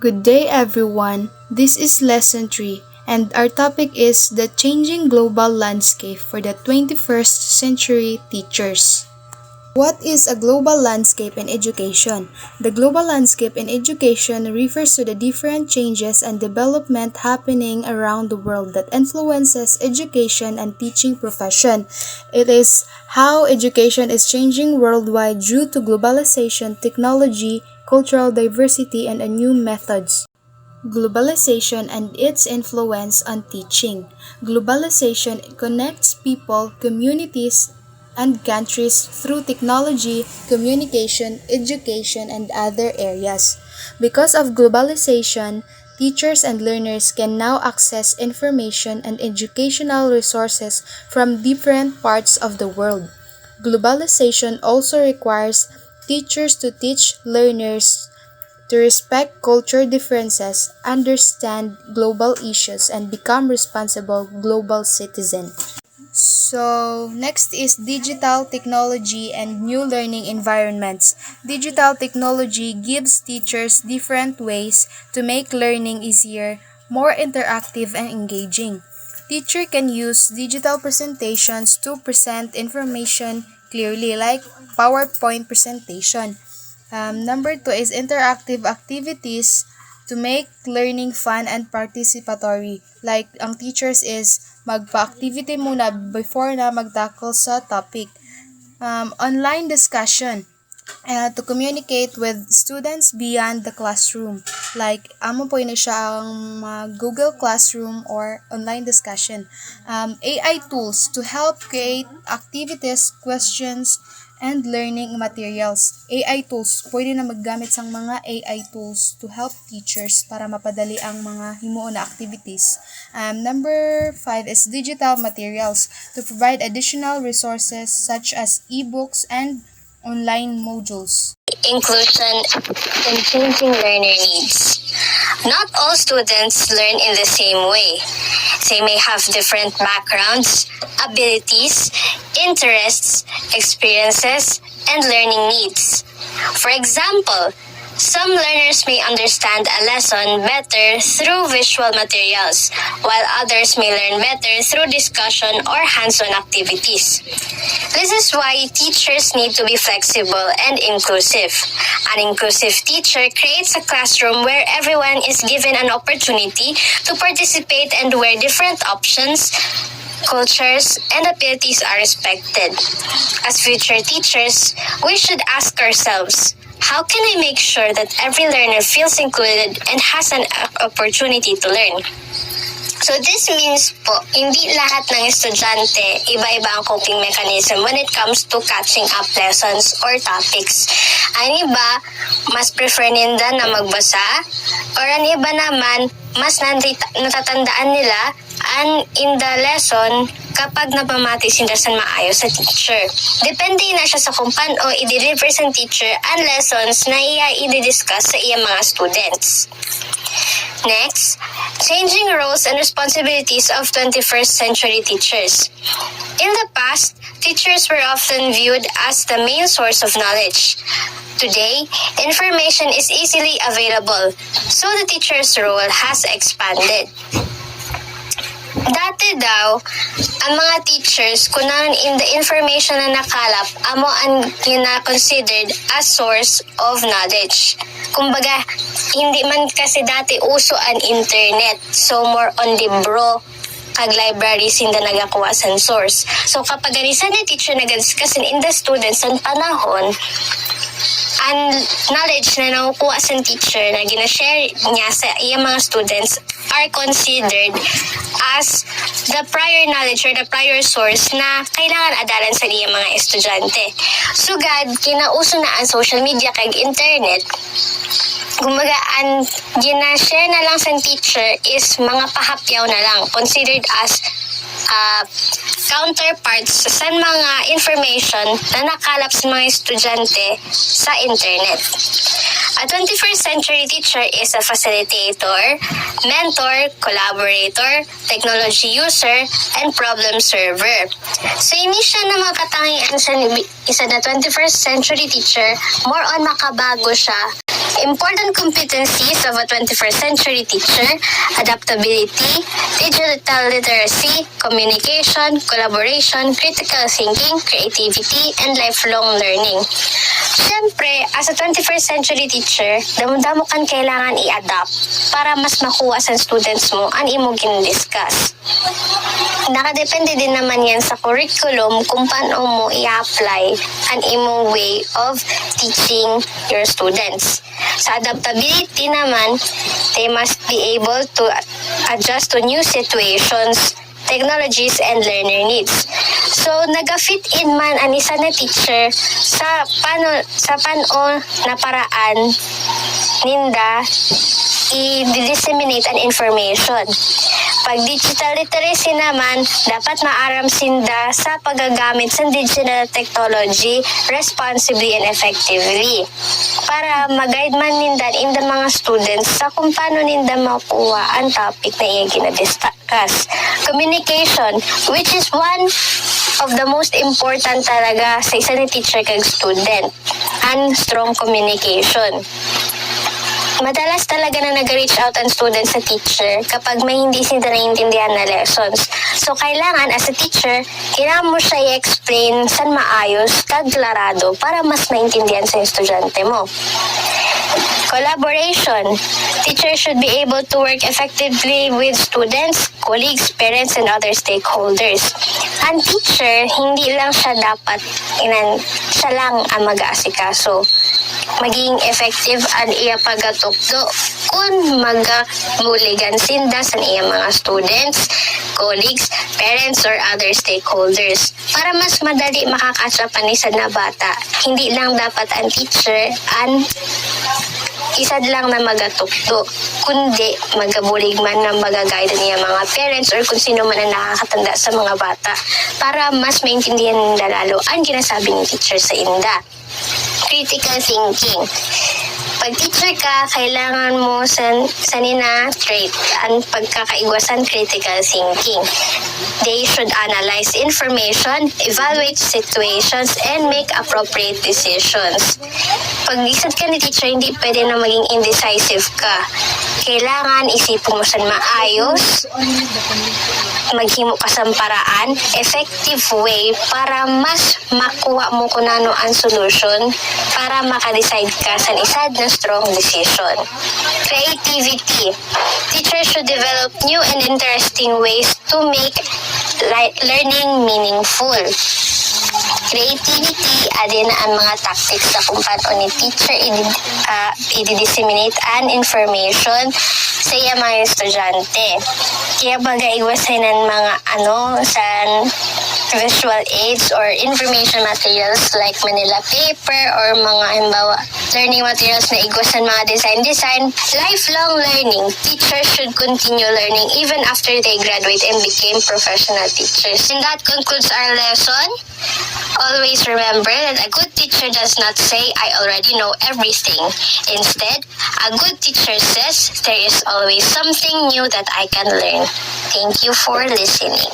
Good day, everyone. This is Lesson 3, and our topic is the changing global landscape for the 21st century teachers. What is a global landscape in education? The global landscape in education refers to the different changes and development happening around the world that influences education and teaching profession. It is how education is changing worldwide due to globalization, technology, cultural diversity, and new methods. Globalization and its influence on teaching. Globalization connects people, communities, and countries through technology, communication, education, and other areas. Because of globalization, teachers and learners can now access information and educational resources from different parts of the world. Globalization also requires teachers to teach learners to respect culture differences, understand global issues, and become responsible global citizens. So, next is digital technology and new learning environments. Digital technology gives teachers different ways to make learning easier, more interactive, and engaging. Teacher can use digital presentations to present information clearly, like PowerPoint presentation. Number 2 is interactive activities to make learning fun and participatory. Like, ang teachers is magpa-activity muna before na mag-tackle sa topic. Online discussion to communicate with students beyond the classroom. Like, amo po na siya ang Google Classroom or online discussion. AI tools to help create activities, questions, and learning materials. AI tools, pwede na maggamit sang mga AI tools to help teachers para mapadali ang mga himuon na activities. Number 5 is digital materials to provide additional resources such as ebooks and online modules. Inclusion and changing learner needs. Not all students learn in the same way. They may have different backgrounds, abilities, interests, experiences, and learning needs. For example, some learners may understand a lesson better through visual materials, while others may learn better through discussion or hands-on activities. This is why teachers need to be flexible and inclusive. An inclusive teacher creates a classroom where everyone is given an opportunity to participate and where different options, cultures, and abilities are respected. As future teachers, we should ask ourselves, how can I make sure that every learner feels included and has an opportunity to learn? So this means po, hindi lahat ng estudyante iba-iba ang coping mechanism when it comes to catching up lessons or topics. Ang iba, mas prefer nila na magbasa, or ang iba naman, mas natatandaan nila in the lesson kapag napamati sila sa maayos sa teacher. Depende na siya sa kung paano i-deliver sa teacher ang lessons na i-discuss sa iyang mga students. Next, changing roles and responsibilities of 21st century teachers. In the past, teachers were often viewed as the main source of knowledge. Today, information is easily available, so the teacher's role has expanded. Dati daw, ang mga teachers, kunan in the information na nakalap, amo ang considered as source of knowledge. Kumbaga, hindi man kasi dati uso ang internet, so more on libro, kag libraries hindi nagakuha sa source. So kapag ganisan na teacher nagadiscuss in the students sa panahon, ang knowledge na nakukuha sa teacher na ginashare niya sa iyang mga students are considered as the prior knowledge or the prior source na kailangan adalan sa iyang mga estudyante. Sugad, kinauso na ang social media kag internet, kumbaga, ang ginashare na lang sa teacher is mga pahapyaw na lang, considered as counterparts sa mga information na nakalap sa mga estudyante sa internet. A 21st century teacher is a facilitator, mentor, collaborator, technology user, and problem solver. So, hindi siya na makatangian sa isa na 21st century teacher, more on makabago siya Important competencies of a 21st century teacher: adaptability, digital literacy, communication, collaboration, critical thinking, creativity, and lifelong learning. Siyempre, as a 21st century teacher, damo-damo kan kailangan i-adapt para mas makuha sa students mo ang imo gin-discuss. Nakadepende din naman yan sa curriculum kung paano mo i-apply ang imo way of teaching your students. Sa adaptability naman, they must be able to adjust to new situations, technologies, and learner needs. So, naga-fit in man ang isa na teacher sa paano na paraan ninda i-disseminate an information. Pag digital literacy naman, dapat maaram sinda sa paggagamit sa digital technology responsibly and effectively para mag-guide man ninda in the mga students sa kung paano ninda makuha ang topic na iya ginadiscuss. Communication, which is one of the most important talaga sa isa ni teacher kag student, and strong communication. Madalas talaga na nag-reach out ang student sa teacher kapag may hindi sila naiintindihan na lessons. So, kailangan as a teacher, kailangan mo siya i-explain san maayos, kaglarado, para mas maintindihan sa estudyante mo. Collaboration. Teachers should be able to work effectively with students, colleagues, parents, and other stakeholders. Ang teacher, hindi lang siya dapat, siya lang ang mag-aasikaso. Maging effective ang iya pagatukdo kung magamuligan sinda sa iya mga students, colleagues, parents, or other stakeholders para mas madali makakatsapan ni sa na bata. Hindi lang dapat ang teacher ang isad lang na magatukdo, kundi magabulig man na magaguide niya mga parents or kung sino man ang nakakatanda sa mga bata para mas maintindihan nila lalo ang ginasabi ng teacher sa inda. Critical thinking. Pag teacher ka, kailangan mo sanina trait ang pagkakaigwasan critical thinking. They should analyze information, evaluate situations, and make appropriate decisions. Pag isad ka ni teacher, hindi pwede na maging indecisive ka. Kailangan isipin mo saan maayos, maghimo ka sa paraan, effective way para mas makuha mo kung ano ang solution para makadecide ka sa isad na strong decision. Creativity. Teachers should develop new and interesting ways to make learning meaningful. Creativity, adin ang mga tactics sa kung paano ni teacher i-disseminate an information sa iya mga estudyante. Kaya bagay-iwasan ng mga visual aids or information materials like Manila paper or mga himbawa learning materials na igwasan mga design. Lifelong learning. Teachers should continue learning even after they graduate and became professional teachers. And that concludes our lesson. Always remember that a good teacher does not say, "I already know everything." Instead, a good teacher says, "There is always something new that I can learn." Thank you for listening.